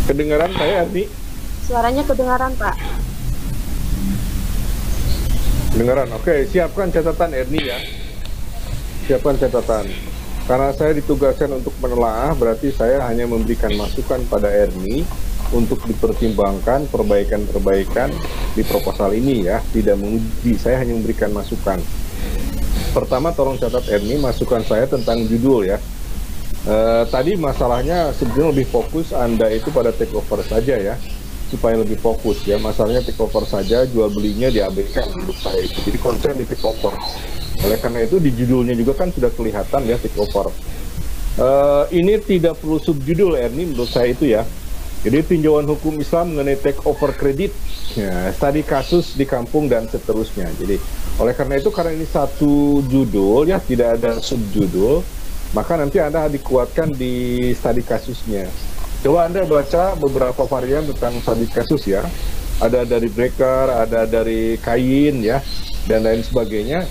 Kedengaran saya, Ardi? Suaranya kedengaran, Pak. Kedengaran. Oke, siapkan catatan Erni ya. Siapkan catatan. Karena saya ditugaskan untuk menelaah, berarti saya hanya memberikan masukan pada Erni untuk dipertimbangkan perbaikan-perbaikan di proposal ini ya. Tidak menguji, saya hanya memberikan masukan. Pertama, tolong catat Erni, masukan saya tentang judul ya. Tadi masalahnya sebenarnya lebih fokus Anda itu pada take over saja ya, supaya lebih fokus ya. Masalahnya take over saja, jual belinya diabaikan menurut saya itu. Jadi concern di take over. Oleh karena itu di judulnya juga kan sudah kelihatan ya take over. Ini tidak perlu subjudul Erni menurut saya itu ya. Jadi tinjauan hukum Islam mengenai take over kredit, ya, studi kasus di kampung dan seterusnya. Jadi oleh karena itu, karena ini satu judul ya, tidak ada subjudul, maka nanti Anda dikuatkan di studi kasusnya. Coba Anda baca beberapa varian tentang studi kasus ya. Ada dari Breker, ada dari Kain ya, dan lain sebagainya.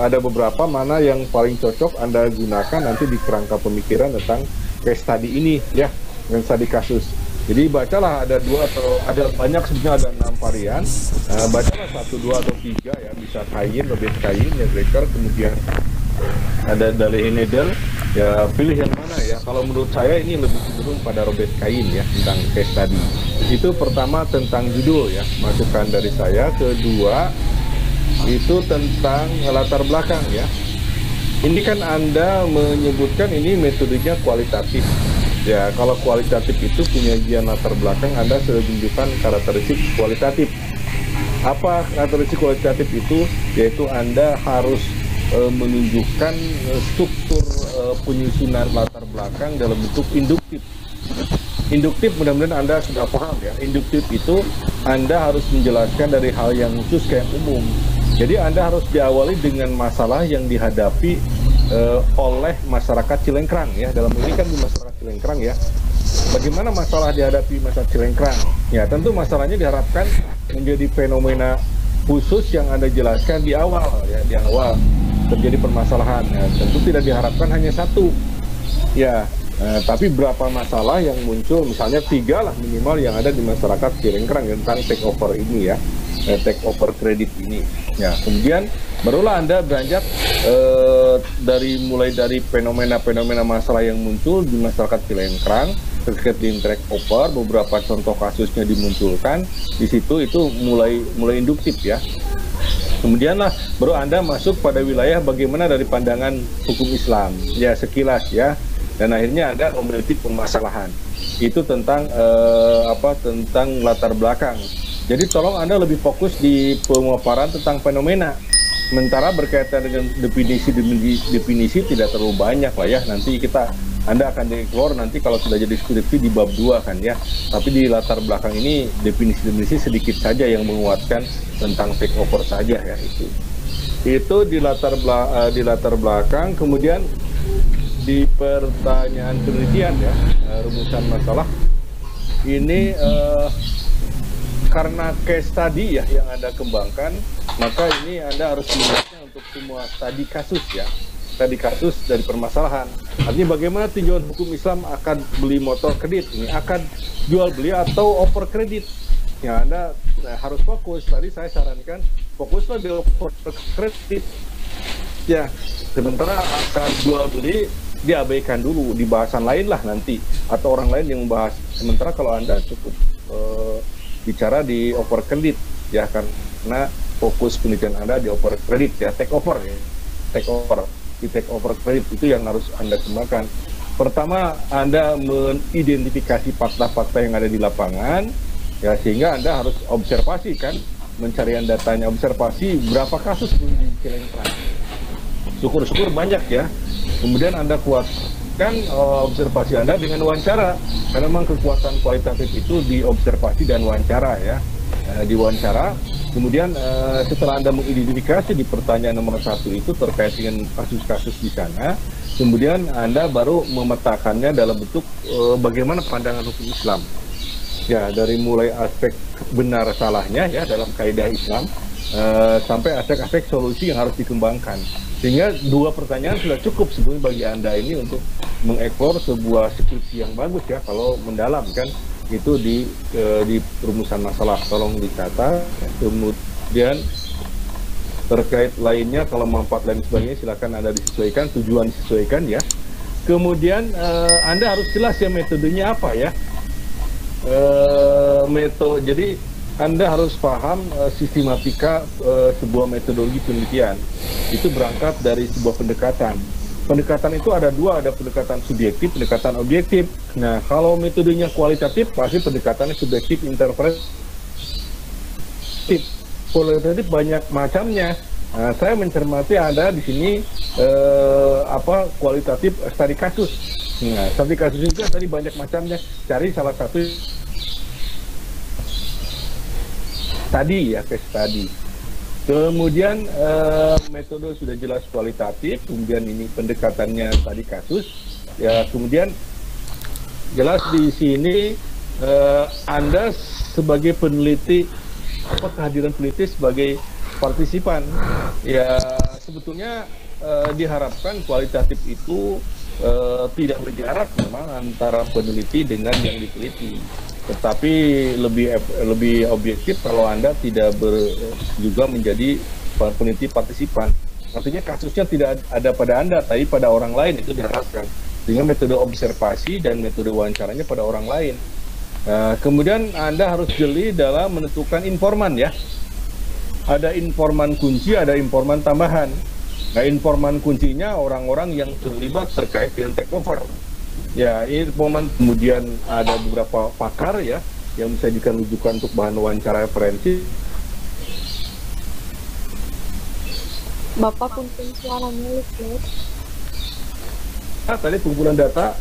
Ada beberapa mana yang paling cocok Anda gunakan nanti di kerangka pemikiran tentang case study ini ya, dengan studi kasus. Jadi bacalah, ada 2 atau ada banyak, sebenarnya ada 6 varian. Bacalah 1, 2 atau 3 ya, bisa Kain, lebih Kain ya, Breker, kemudian ada dari Nedel ya, pilih yang mana ya. Kalau menurut saya ini lebih cenderung pada Robert Kain ya, tentang case study. Itu pertama tentang judul ya, masukan dari saya. Kedua itu tentang latar belakang ya. Ini kan Anda menyebutkan ini metodenya kualitatif ya. Kalau kualitatif itu punya jian latar belakang, Anda sudah tunjukkan karakteristik kualitatif. Apa karakteristik kualitatif itu? Yaitu Anda harus menunjukkan struktur penyusunan latar belakang dalam bentuk induktif. Induktif mudah-mudahan Anda sudah paham ya. Induktif itu Anda harus menjelaskan dari hal yang khusus ke yang umum. Jadi Anda harus diawali dengan masalah yang dihadapi oleh masyarakat Cilengkrang ya. Dalam ini kan di masyarakat Cilengkrang ya. Bagaimana masalah dihadapi masyarakat Cilengkrang? Ya tentu masalahnya diharapkan menjadi fenomena khusus yang Anda jelaskan di awal ya, di awal terjadi permasalahan ya. Tentu tidak diharapkan hanya satu ya, tapi berapa masalah yang muncul, misalnya 3 lah minimal yang ada di masyarakat Cilengkrang tentang take over ini ya. take over kredit ini. Ya, kemudian barulah Anda beranjak mulai dari fenomena-fenomena masalah yang muncul di masyarakat Cilengkrang terkait dengan take over, beberapa contoh kasusnya dimunculkan di situ, itu mulai induktif ya. Kemudian lah baru Anda masuk pada wilayah bagaimana dari pandangan hukum Islam ya, sekilas ya, dan akhirnya Anda memiliki permasalahan itu tentang tentang latar belakang. Jadi tolong Anda lebih fokus di pemaparan tentang fenomena, sementara berkaitan dengan definisi tidak terlalu banyak lah ya. Nanti Anda akan dikeluar nanti kalau sudah jadi skripsi di bab 2 kan ya. Tapi di latar belakang ini definisi sedikit saja yang menguatkan tentang take over saja ya itu. Itu di latar belakang. Kemudian di pertanyaan penelitian ya, rumusan masalah ini karena case study ya yang Anda kembangkan, maka ini Anda harus melihatnya untuk semua studi kasus ya. Tadi kasus dari permasalahan. Artinya bagaimana tinjauan hukum Islam akan beli motor kredit ini, akan jual beli atau over kredit. Ya, Anda harus fokus. Tadi saya sarankan fokuslah di over kredit. Ya, sementara akan jual beli diabaikan dulu, di bahasan lain lah nanti, atau orang lain yang membahas. Sementara kalau Anda cukup bicara di over kredit ya, karena fokus penelitian Anda di over kredit ya, take over ya, take over. Di take over kredit itu yang harus Anda kembangkan. Pertama, Anda mengidentifikasi fakta-fakta yang ada di lapangan ya, sehingga Anda harus observasi kan, mencarian datanya, observasi berapa kasus di Cilengkrang. Syukur-syukur banyak ya. Kemudian Anda kuatkan observasi Anda dengan wawancara, karena memang kekuatan kualitatif itu di observasi dan wawancara ya. Di wawancara. Kemudian setelah Anda mengidentifikasi di pertanyaan nomor 1 itu terkait dengan kasus-kasus di sana, kemudian Anda baru memetakannya dalam bentuk bagaimana pandangan hukum Islam. Ya, dari mulai aspek benar salahnya ya dalam kaidah Islam, sampai aspek-aspek solusi yang harus dikembangkan. Sehingga 2 pertanyaan sudah cukup sebenarnya bagi Anda ini untuk mengeksplor sebuah skripsi yang bagus ya, kalau mendalam kan. Itu di rumusan masalah, tolong dicatat. Kemudian terkait lainnya, kalau manfaat lain sebagainya silakan Anda disesuaikan, tujuan disesuaikan ya. Kemudian Anda harus jelas ya metodenya apa ya. Jadi Anda harus paham sistematika sebuah metodologi penelitian. Itu berangkat dari sebuah pendekatan. Pendekatan itu ada 2, ada pendekatan subjektif, pendekatan objektif. Nah, kalau metodenya kualitatif, pasti pendekatannya subjektif, interpretatif. Kualitatif banyak macamnya. Nah, saya mencermati ada di sini kualitatif studi kasus. Nah, studi kasus juga tadi banyak macamnya. Cari salah satu tadi ya, case study. Kemudian metode sudah jelas kualitatif, kemudian ini pendekatannya tadi kasus, ya kemudian jelas di sini Anda sebagai peneliti, kehadiran peneliti sebagai partisipan, ya sebetulnya diharapkan kualitatif itu tidak berjarak memang antara peneliti dengan yang diteliti. Tetapi lebih objektif kalau Anda tidak juga menjadi peneliti partisipan. Artinya kasusnya tidak ada pada Anda, tapi pada orang lain, itu diharapkan. Dengan metode observasi dan metode wawancaranya pada orang lain. Kemudian Anda harus jeli dalam menentukan informan ya. Ada informan kunci, ada informan tambahan. Nah, informan kuncinya orang-orang yang terlibat terkait dengan take over. Ya, informan, kemudian ada beberapa pakar ya yang bisa dijadikan rujukan untuk bahan wawancara referensi. Bapak punten suaranya lihat. Tadi pengumpulan data,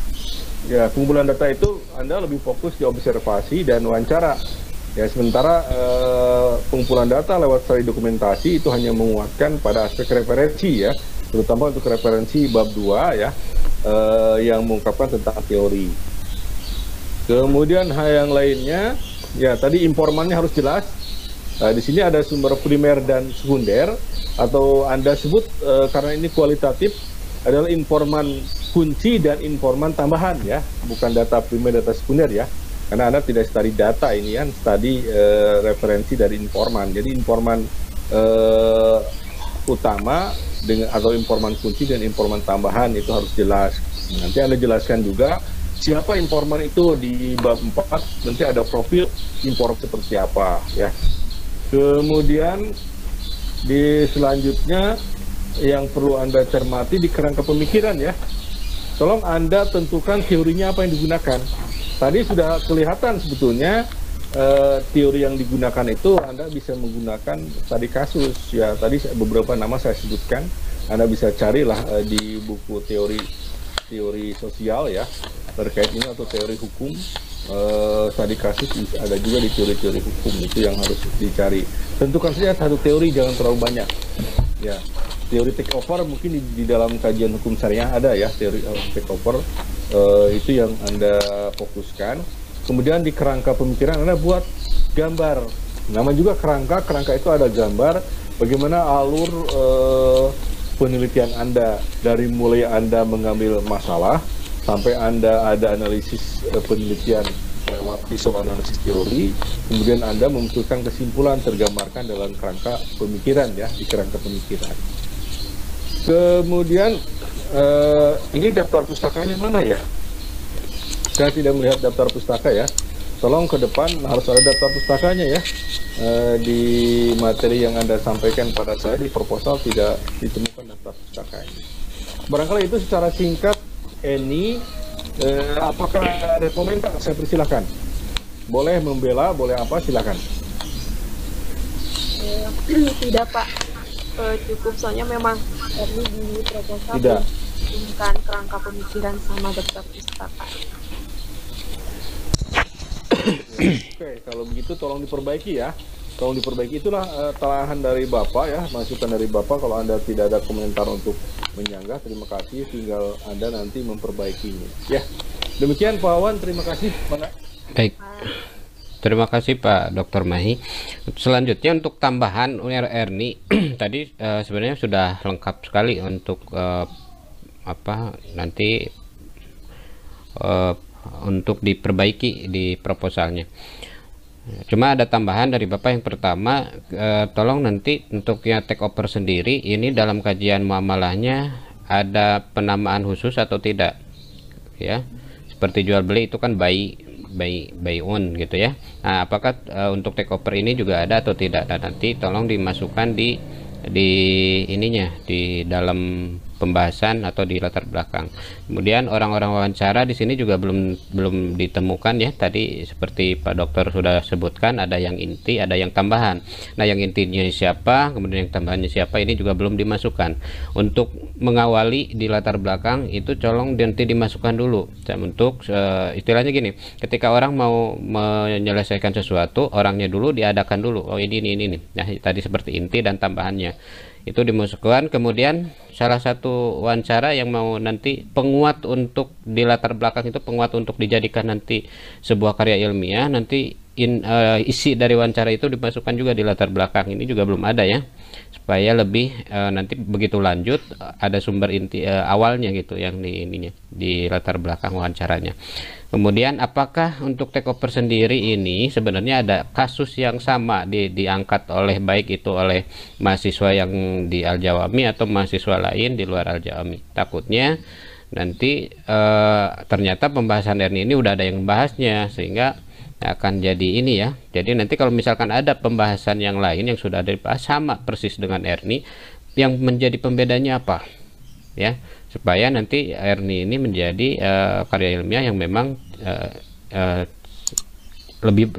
ya pengumpulan data itu Anda lebih fokus di observasi dan wawancara. Ya, sementara pengumpulan data lewat studi dokumentasi itu hanya menguatkan pada aspek referensi ya, terutama untuk referensi bab 2 ya. Yang mengungkapkan tentang teori. Kemudian hal yang lainnya, ya tadi informannya harus jelas. Di sini ada sumber primer dan sekunder, atau Anda sebut karena ini kualitatif adalah informan kunci dan informan tambahan ya, bukan data primer, data sekunder ya. karena Anda tidak study data ini kan, study referensi dari informan. Jadi informan utama dengan atau informan kunci dan informan tambahan itu harus jelas. Nanti Anda jelaskan juga siapa informan itu di bab 4, nanti ada profil informan seperti apa ya. Kemudian di selanjutnya yang perlu Anda cermati di kerangka pemikiran ya. Tolong Anda tentukan teorinya apa yang digunakan. Tadi sudah kelihatan sebetulnya teori yang digunakan itu Anda bisa menggunakan tadi kasus ya. Tadi beberapa nama saya sebutkan. Anda bisa carilah di buku teori sosial ya terkait ini, atau teori hukum. Tadi kasus ada juga di teori-teori hukum, itu yang harus dicari. Tentukan saja satu teori, jangan terlalu banyak ya. Teori take over mungkin di dalam kajian hukum syariah ada ya, teori take over, itu yang Anda fokuskan. Kemudian di kerangka pemikiran Anda buat gambar. Nama juga kerangka itu ada gambar bagaimana alur penelitian Anda, dari mulai Anda mengambil masalah sampai Anda ada analisis penelitian lewat visual analisis teori, kemudian Anda memunculkan kesimpulan tergambarkan dalam kerangka pemikiran ya, di kerangka pemikiran. Kemudian ini daftar pustakanya mana ya? Saya tidak melihat daftar pustaka ya. Tolong ke depan harus ada daftar pustakanya ya. Di materi yang Anda sampaikan pada saya di proposal tidak ditemukan daftar pustakanya. Barangkali itu secara singkat. Eni, apakah ada komentar? Saya persilahkan. Boleh membela, boleh apa, silakan. Tidak Pak, cukup, soalnya memang Eni di proposal Tidak. bukan kerangka pemikiran sama daftar pustaka. Oke, kalau begitu tolong diperbaiki ya. Tolong diperbaiki, itulah telahan dari Bapak ya, masukan dari Bapak. Kalau Anda tidak ada komentar untuk menyanggah, terima kasih, tinggal Anda nanti memperbaikinya. Ya, demikian Pak Wawan, terima kasih. Baik, terima kasih Pak Dr. Mahi. Selanjutnya untuk tambahan Erni tadi sebenarnya sudah lengkap sekali untuk nanti untuk diperbaiki di proposalnya. Cuma ada tambahan dari Bapak. Yang pertama, tolong nanti untuk yang take over sendiri ini dalam kajian muamalahnya ada penamaan khusus atau tidak ya, seperti jual beli itu kan buy on gitu ya. Nah, apakah untuk take over ini juga ada atau tidak? Dan nanti tolong dimasukkan di ininya, di dalam pembahasan atau di latar belakang. Kemudian orang-orang wawancara di sini juga belum ditemukan ya. Tadi seperti Pak Dokter sudah sebutkan, ada yang inti, ada yang tambahan. Nah, yang intinya siapa, kemudian yang tambahannya siapa, ini juga belum dimasukkan. Untuk mengawali di latar belakang itu tolong nanti dimasukkan dulu. Untuk istilahnya gini, ketika orang mau menyelesaikan sesuatu, orangnya dulu diadakan dulu. Oh, ini. Nah, tadi seperti inti dan tambahannya itu dimasukkan. Kemudian salah satu wawancara yang mau nanti penguat untuk di latar belakang itu, penguat untuk dijadikan nanti sebuah karya ilmiah, nanti isi dari wawancara itu dimasukkan juga di latar belakang. Ini juga belum ada ya, supaya lebih nanti begitu lanjut ada sumber inti awalnya gitu yang di ininya, di latar belakang wawancaranya. Kemudian apakah untuk take over sendiri ini sebenarnya ada kasus yang sama diangkat oleh baik itu oleh mahasiswa yang di Al-Jawami atau mahasiswa lain di luar Al-Jawami? Takutnya nanti ternyata pembahasan Erni ini udah ada yang membahasnya, sehingga akan jadi ini ya. Jadi nanti kalau misalkan ada pembahasan yang lain yang sudah ada dibahas sama persis dengan Erni, yang menjadi pembedanya apa ya, supaya nanti Erni ini menjadi karya ilmiah yang memang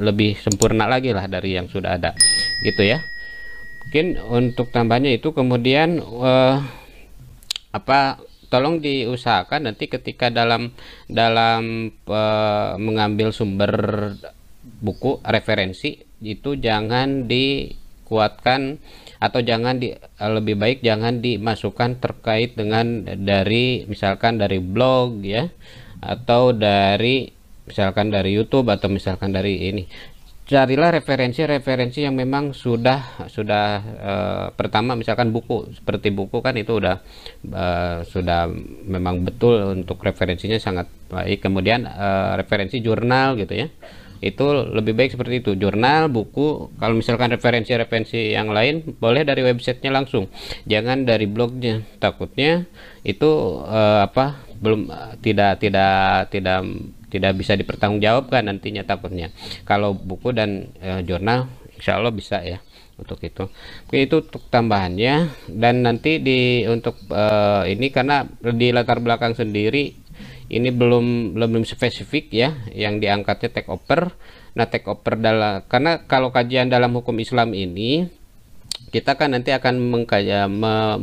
lebih sempurna lagi lah dari yang sudah ada gitu ya. Mungkin untuk tambahnya itu. Kemudian tolong diusahakan nanti ketika dalam mengambil sumber buku referensi itu jangan dikuatkan atau lebih baik jangan dimasukkan terkait dengan misalkan dari blog ya, atau misalkan dari YouTube, atau misalkan dari ini. carilah referensi-referensi yang memang sudah pertama misalkan buku, seperti buku kan itu sudah memang betul untuk referensinya sangat baik. Kemudian referensi jurnal gitu ya, itu lebih baik seperti itu, jurnal, buku. Kalau misalkan referensi-referensi yang lain boleh dari websitenya langsung, jangan dari blognya, takutnya itu belum tidak bisa dipertanggungjawabkan nantinya takutnya. Kalau buku dan jurnal insya Allah bisa ya untuk itu. Oke, itu untuk tambahannya. Dan nanti untuk ini karena di latar belakang sendiri ini belum spesifik ya yang diangkatnya take over. Nah, take over karena kalau kajian dalam hukum Islam ini kita kan nanti akan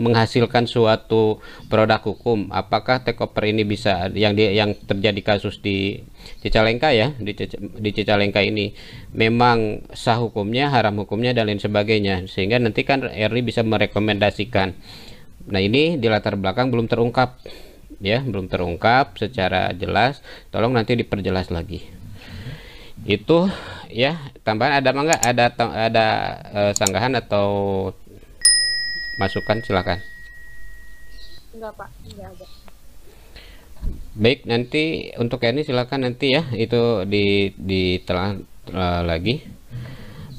menghasilkan suatu produk hukum. Apakah take over ini bisa yang terjadi kasus di Cicalengka ya, di Cicalengka ini memang sah hukumnya, haram hukumnya dan lain sebagainya, sehingga nanti kan RI bisa merekomendasikan. Nah, ini di latar belakang belum terungkap ya, belum terungkap secara jelas. Tolong nanti diperjelas lagi. Itu ya, tambahan ada enggak? Ada sanggahan atau masukan, silakan. Enggak Pak, enggak ada. Baik, nanti untuk ini silakan nanti ya, itu ditelah lagi.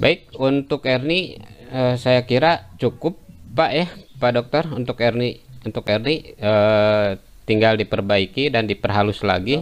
Baik, untuk Erni saya kira cukup Pak ya, Pak Dokter. Untuk Erni tinggal diperbaiki dan diperhalus lagi